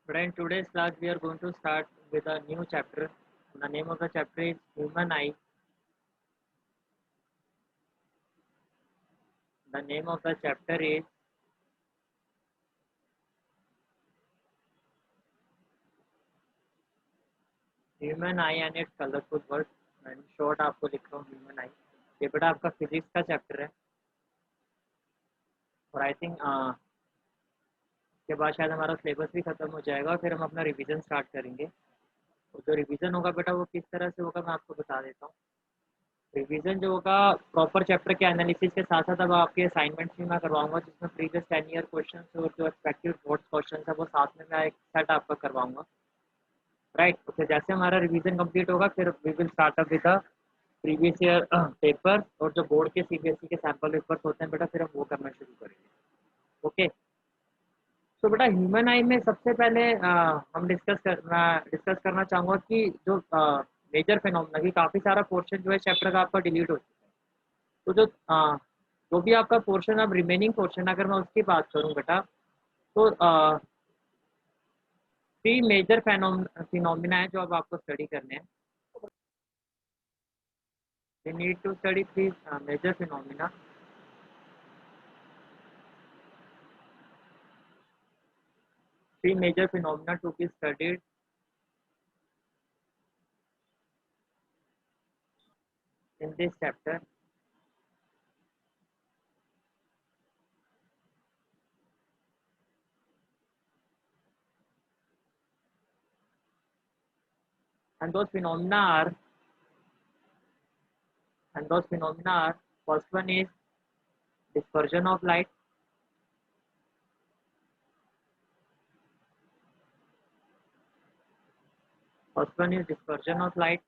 But in today's class, we are going to start with a new chapter. The name of the chapter is Human Eye. The name of the chapter is Human Eye and its colorful world. In short, आपको लिख रहा हूँ Human Eye. ये बेटा आपका physics का chapter है और आई थिंक के बाद शायद हमारा सिलेबस भी खत्म हो जाएगा और फिर हम अपना रिवीजन स्टार्ट करेंगे. और जो रिवीजन होगा बेटा वो किस तरह से होगा मैं आपको बता देता हूँ. रिवीजन जो होगा प्रॉपर चैप्टर के एनालिसिस के साथ साथ अब आपके असाइनमेंट्स भी मैं करवाऊंगा जिसमें प्रीवियस 10 ईयर क्वेश्चन और जो एक्सपेक्टेड बोर्ड क्वेश्चन है वो साथ में मैं एक सेट आपका करवाऊंगा. राइट. तो फिर जैसे हमारा रिवीजन कंप्लीट होगा फिर we will start up with previous year paper और जो बोर्ड के सीबीएसई के सैम्पल पेपर्स होते हैं बेटा फिर हम वो करना शुरू करेंगे. ओके. तो बेटा ह्यूमन आई में सबसे पहले हम डिस्कस करना चाहूँगा कि जो मेजर फिनोमेना की काफ़ी सारा पोर्शन जो है चैप्टर का आपका डिलीट हो चुका है. तो जो भी आपका पोर्शन अब रिमेनिंग पोर्शन अगर मैं उसकी बात करूँ बेटा तो 3 मेजर फिनोमिना है जो अब आपको स्टडी करने हैं. You need to study 3 major phenomena. 3 major phenomena to be studied in this chapter. And those phenomena are first one is dispersion of light. First one is dispersion of light.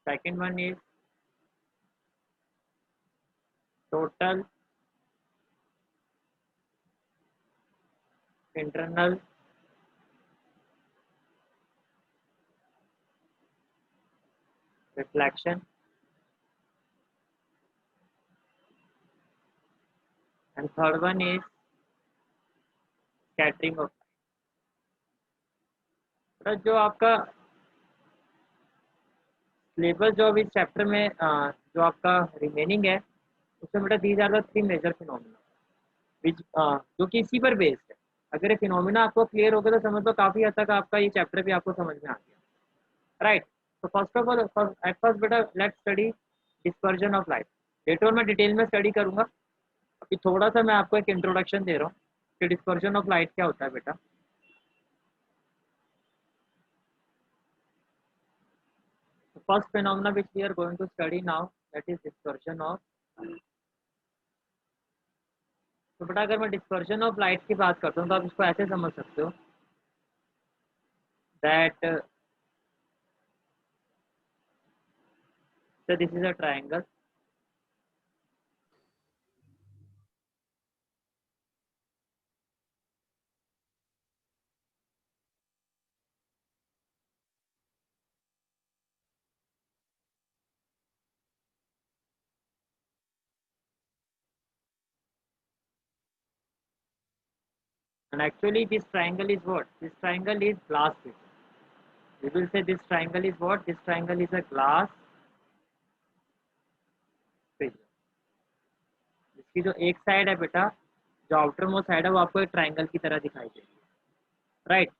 Second one is total internal reflection. And third one is scattering of light. जो आपका syllabus जो अभी chapter में जो आपका remaining है उसमें बेटा these are the 3 major phenomena which जो कि इसी पर बेस्ड है. अगर ये फिनोमिना आपको क्लियर हो गया तो समझ लो काफ़ी हद तक आपका ये चैप्टर भी आपको समझ में आ गया. राइट. तो first of all at first बेटा let's study dispersion of light. Later मैं डिटेल में स्टडी करूंगा. अभी थोड़ा सा मैं आपको एक इंट्रोडक्शन दे रहा हूँ कि डिस्पर्जन ऑफ लाइट क्या होता है बेटा. First phenomena which we are going to study now that is dispersion of. तो बेटा अगर मैं डिस्पर्जन ऑफ लाइट की बात करता हूँ तो आप इसको ऐसे समझ सकते हो that so this is a triangle. And actually this triangle is what? This triangle is glass prism. We will say this triangle is what? This triangle is a glass prism. इसकी जो एक साइड है बेटा जो outer most side है वो आपको एक ट्राइंगल की तरह दिखाई देगी. राइट.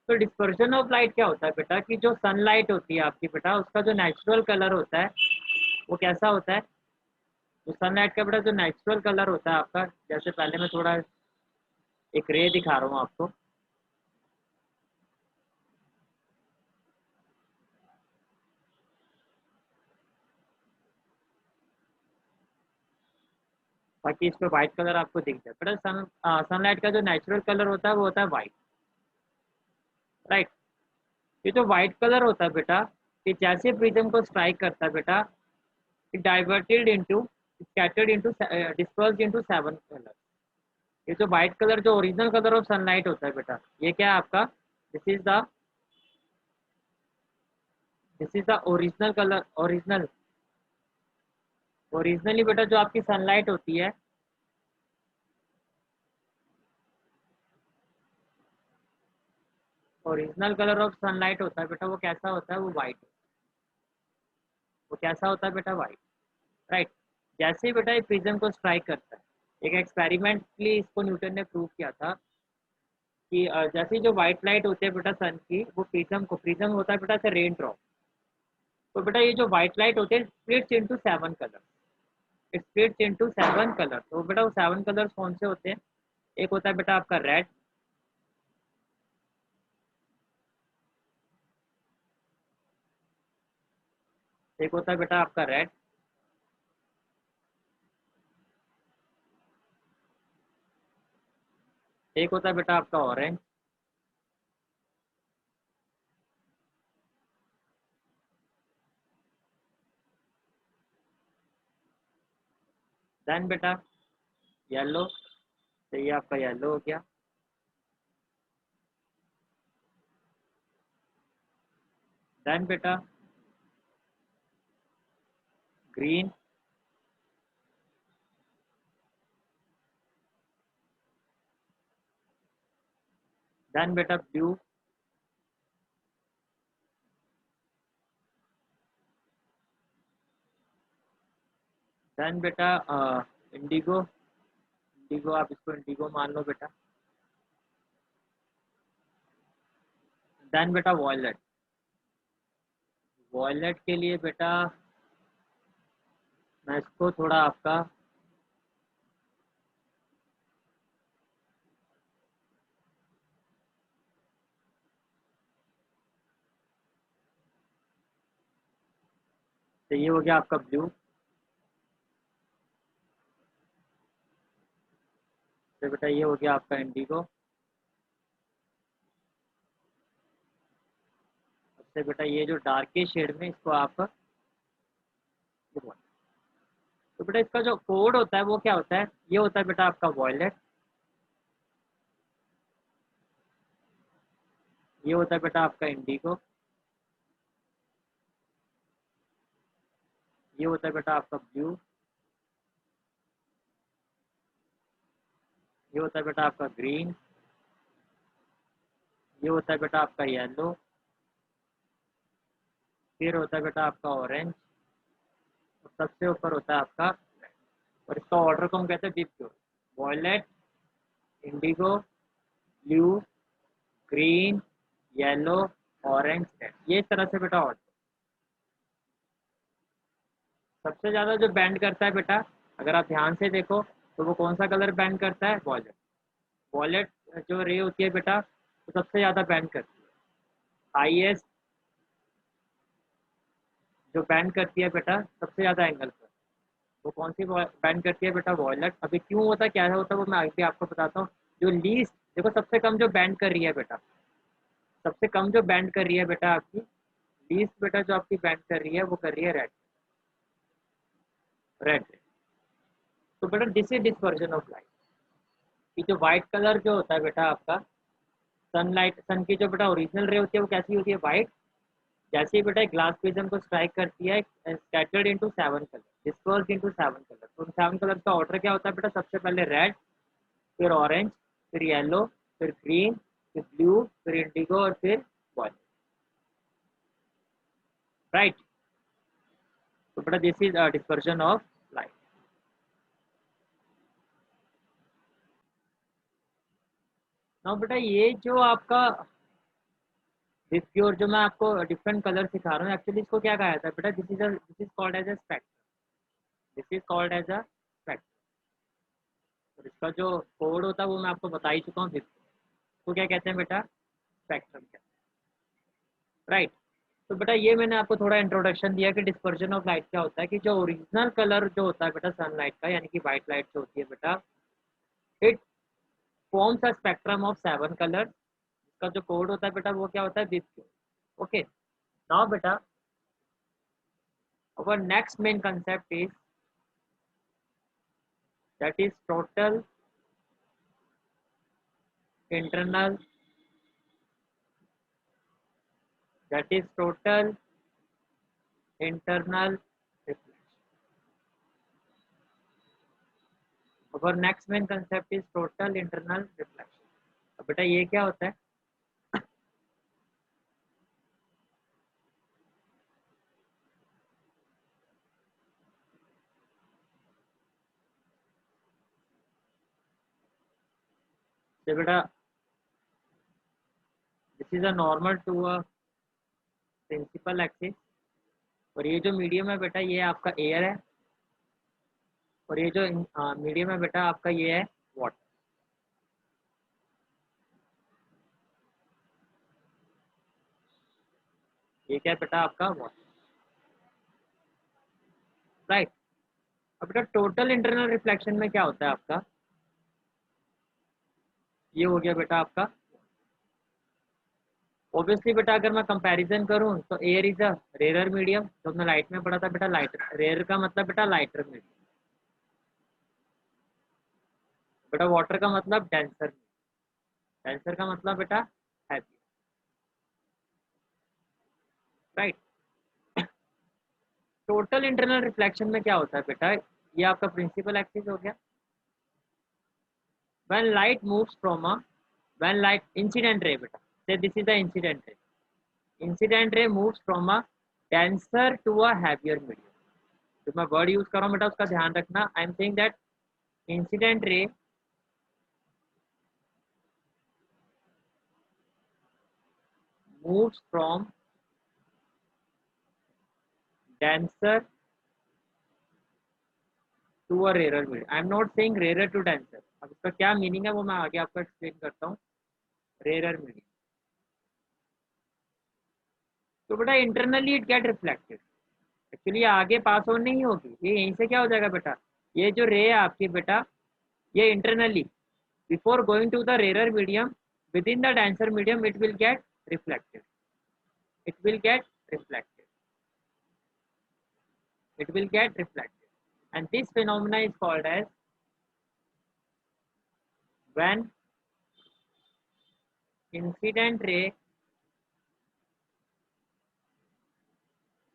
तो डिस्पर्जन ऑफ लाइट क्या होता है बेटा कि जो सनलाइट होती है आपकी बेटा उसका जो नेचुरल कलर होता है वो कैसा होता है. तो सनलाइट का बेटा जो नेचुरल कलर होता है आपका जैसे पहले मैं थोड़ा एक रे दिखा रहा हूँ आपको. बाकी इस पे व्हाइट कलर आपको दिख जाए बेटा. सनलाइट का जो नेचुरल कलर होता है वो होता है व्हाइट. राइट. ये जो व्हाइट कलर होता है बेटा ये जैसे प्रिज्म को स्ट्राइक करता है बेटा it diverted into scattered into dispersed into 7 colour. ये जो व्हाइट कलर जो ओरिजिनल कलर ऑफ सनलाइट होता है बेटा ये क्या है आपका. This is the original colour. Original originally बेटा जो आपकी सनलाइट होती है, ओरिजिनल कलर ऑफ सनलाइट होता है बेटा, वो कैसा होता है, वो वाइट। वो कैसा होता है बेटा, वाइट। राइट। जैसे ही बेटा ये प्रिज्म को स्ट्राइक करता है, एक एक्सपेरिमेंटली इसको न्यूटन ने प्रूव किया था कि जैसे ही जो व्हाइट लाइट होती है बेटा सन की, वो प्रिज्म होता है बेटा से रेन ड्रॉप। तो बेटा ये जो व्हाइट लाइट होती है splits into 7 colour, it splits into 7 colour. तो बेटा वो 7 कलर्स कौन से होते हैं? एक होता है बेटा आपका रेड, एक होता है बेटा आपका रेड, एक होता है बेटा आपका ऑरेंज, देन बेटा येलो। तो ये आपका येलो हो गया। देन बेटा ग्रीन। देन बेटा ब्लू। देन बेटा इंडिगो। इंडिगो, आप इसको इंडिगो मान लो बेटा। देन बेटा वॉयलेट। वॉयलेट के लिए बेटा मैं इसको थोड़ा आपका, तो ये हो गया आपका ब्लू। तो बेटा ये हो गया आपका इंडिगो। सबसे बेटा ये जो डार्केस्ट शेड में इसको आप, तो बेटा इसका जो कोड होता है वो क्या होता है? ये होता है बेटा आपका वॉयलेट, ये होता है बेटा आपका इंडिगो, ये होता है बेटा आपका ब्लू, ये होता है बेटा आपका ग्रीन, ये होता है बेटा आपका येलो, फिर होता है बेटा आपका ऑरेंज, और सबसे ऊपर होता है आपका red। और इसका ऑर्डर को हम कहते हैं डिप, violet, indigo, blue, green, yellow, orange, red, ये इस तरह से बेटा ऑर्डर। सबसे ज़्यादा जो बैंड करता है बेटा, अगर आप ध्यान से देखो, तो वो कौन सा कलर बैंड करता है? वॉयलेट। वॉयलेट जो रे होती है बेटा, वो सबसे ज़्यादा बैंड करती है। हाईएस्ट जो बैंड करती है बेटा सबसे ज़्यादा एंगल पर, वो कौन सी बैंड करती है बेटा? वॉयलेट। अभी क्यों होता है, क्या होता है, वो मैं आगे आपको बताता हूँ। जो लीस्ट, देखो सबसे कम जो बैंड कर रही है बेटा, सबसे कम जो बैंड कर रही है बेटा आपकी, लीस्ट बेटा जो आपकी बैंड कर रही है वो कर रही है रेड। रेड। तो बेटा this is dispersion of light. कि जो व्हाइट कलर जो होता है बेटा आपका, सनलाइट, सन की जो बेटा ओरिजिनल रे होती है वो कैसी होती है? व्हाइट। जैसे ही बेटा ग्लास प्रिज्म को स्ट्राइक करती है, scattered into 7 colour, dispersed into 7 colour. तो उन 7 कलर का ऑर्डर क्या होता है बेटा? सबसे पहले रेड, फिर ऑरेंज, फिर येलो, फिर ग्रीन, फिर ब्लू, फिर इंडिगो, और फिर वाइट। राइट। तो बेटा this is dispersion of light. Now बेटा ये जो आपका डिफ्यूर, जो मैं आपको डिफरेंट कलर सिखा रहा हूँ, एक्चुअली इसको क्या कहा जाता है बेटा? This is called as a spectrum. This is called as a spectrum. और इसका जो कोड होता है वो मैं आपको बता ही चुका हूँ। तो क्या कहते हैं बेटा? स्पेक्ट्रम कहते हैं। राइट। तो बेटा ये मैंने आपको थोड़ा इंट्रोडक्शन दिया कि डिस्पर्जन ऑफ लाइट क्या होता है, कि जो ओरिजिनल कलर जो होता है बेटा सनलाइट का, यानी कि वाइट लाइट जो होती है बेटा, it forms a spectrum of 7 colour. इसका जो कोड होता है बेटा वो क्या होता है? This code. ओके। नाउ बेटा our next main concept is, that is total internal, that is total internal reflection. और next main concept is total internal reflection. अब बेटा ये क्या होता है? तो बेटा this is a normal to a principal axis, और ये जो मीडियम है बेटा ये आपका एयर है, और ये जो मीडियम है बेटा आपका ये है वाटर। ये क्या है बेटा आपका वाटर, राइट। अब बेटा टोटल इंटरनल रिफ्लेक्शन में क्या होता है आपका? ये हो गया बेटा आपका। ऑब्वियसली बेटा अगर मैं कंपैरिजन करूं तो air is a rare medium, तो हमने लाइट में पढ़ा था बेटा, लाइटर रेयर का मतलब बेटा लाइटर मीडियम। बेटा वाटर का मतलब डेंसर, डेंसर का मतलब बेटा heavy, right. Total internal reflection में क्या होता है बेटा? ये आपका प्रिंसिपल एक्सिस हो गया। When light moves from a, when light incident ray बेटा, say this is the incident ray, incident ray moves from a denser to a heavier medium. जो मैं वर्ड यूज कर रहा हूँ बेटा उसका ध्यान रखना। I am saying that incident ray moves from denser to a rarer medium. I am not saying rarer to denser. अब इसका क्या मीनिंग है वो मैं आगे आपको एक्सप्लेन करता हूँ। रेयर मीडियम, तो बेटा internally it get reflected. Actually आगे पास ऑन नहीं होगी, ये यहीं से क्या हो जाएगा बेटा, ये जो रे है आपकी बेटा ये internally before going to the rare medium within the denser medium it will get reflected, it will get reflected, it will get reflected, and this phenomena is called as when incident ray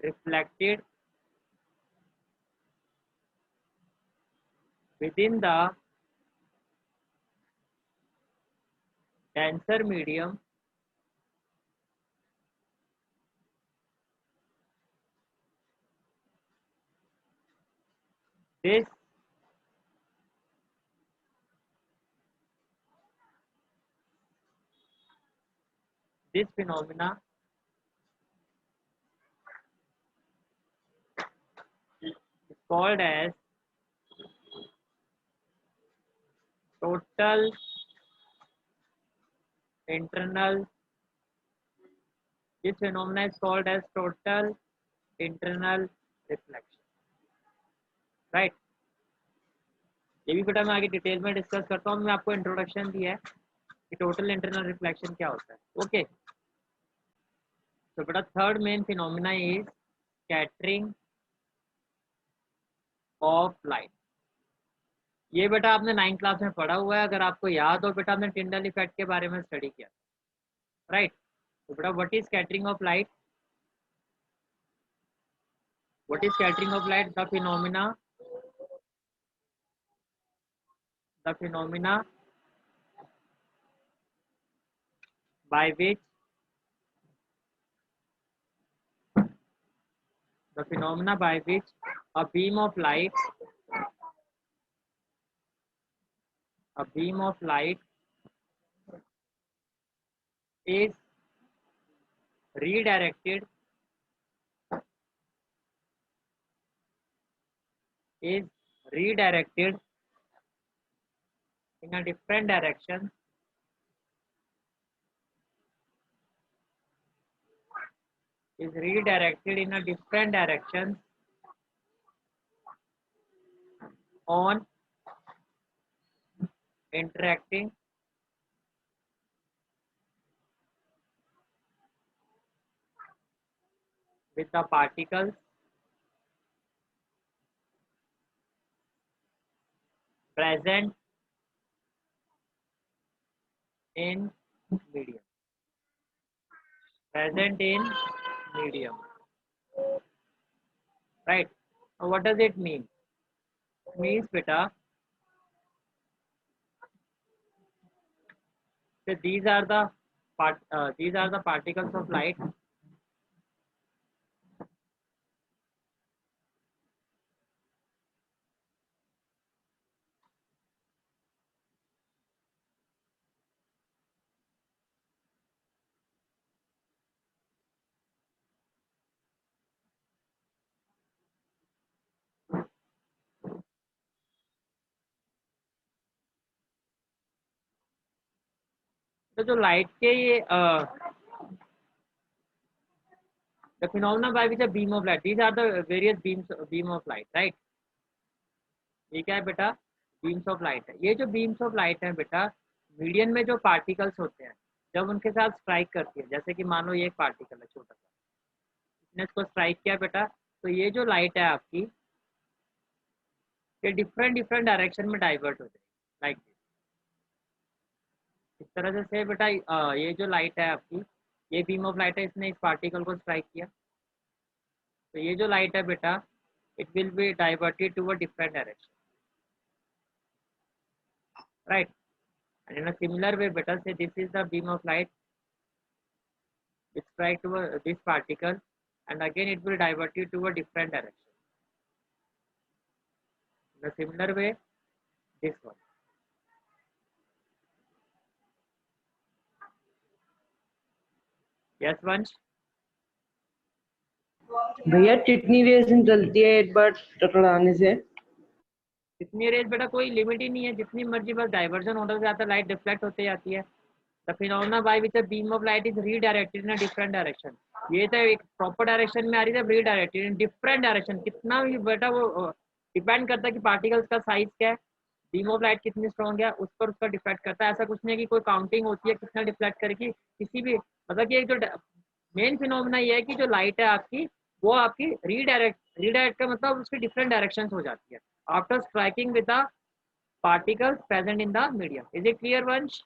reflected within the denser medium this this phenomena is called as total internal, this phenomena is called as total internal reflection, right। ये भी बेटा मैं आगे detail में discuss करता हूँ, मैं आपको इंट्रोडक्शन दिया है कि टोटल इंटरनल रिफ्लेक्शन क्या होता है, ओके। तो बेटा third main phenomena is scattering of light. ये बेटा आपने 9th क्लास में पढ़ा हुआ है, अगर आपको याद हो बेटा आपने टिंडल इफेक्ट के बारे में स्टडी किया, राइट। तो बेटा what is scattering of light? What is scattering of light? The phenomena by which the phenomena by which a beam of light, a beam of light is redirected, is redirected in a different direction, is redirected in a different direction on interacting with the particles present in medium, present in medium, right। Now what does it mean? It means beta So these are the particles of light. तो जो light के ये the phenomena by which a beam of light, these are the various beam of light, right? ये क्या है बेटा, beams of light है। ये जो बीम्स ऑफ लाइट है बेटा, मीडियम में जो पार्टिकल्स होते हैं जब उनके साथ स्ट्राइक करती है, जैसे कि मान लो ये एक पार्टिकल है छोटा सा, इसने इसको स्ट्राइक किया बेटा, तो ये जो लाइट है आपकी, ये डिफरेंट डिफरेंट डायरेक्शन में डाइवर्ट हो जाएगी, लाइक इस तरह से बेटा। ये जो लाइट है आपकी, ये बीम ऑफ लाइट है, इसने इस पार्टिकल को स्ट्राइक किया, तो ये जो लाइट है बेटा, it will be diverted to a different direction, right. And in a similar way, better say this is the beam of light which strike to this particle, and again it will divert you to a different direction. In a similar way, this one. Yes, Vansh? भैया कितनी raise निकलती है एक बार टकराने से? कितनी raise बेटा कोई लिमिट ही नहीं है, जितनी मर्जी, बस डाइवर्जन होता जाता है, लाइट डिफ्लेक्ट होते जाती है। The phenomena by which the beam of light is redirected in a different direction. ये तो एक प्रॉपर डायरेक्शन में आ रही है, रीडायरेक्टेड इन डिफरेंट डायरेक्शन। कितना भी बेटा वो डिपेंड करता है कि पार्टिकल्स का साइज क्या है, बीम ऑफ लाइट कितनी स्ट्रॉन्ग है, उस पर उसका डिफेक्ट करता है। ऐसा कुछ नहीं है कि कोई काउंटिंग होती है कितना डिफ्लेक्ट करेगी किसी भी, मतलब कि जो मेन फिनोमेना ये है कि जो लाइट है आपकी, वो आपकी रीडायरेक्ट का मतलब उसकी डिफरेंट डायरेक्शंस हो जाती है after striking with the particles present in the medium. Is it clear, Vansh?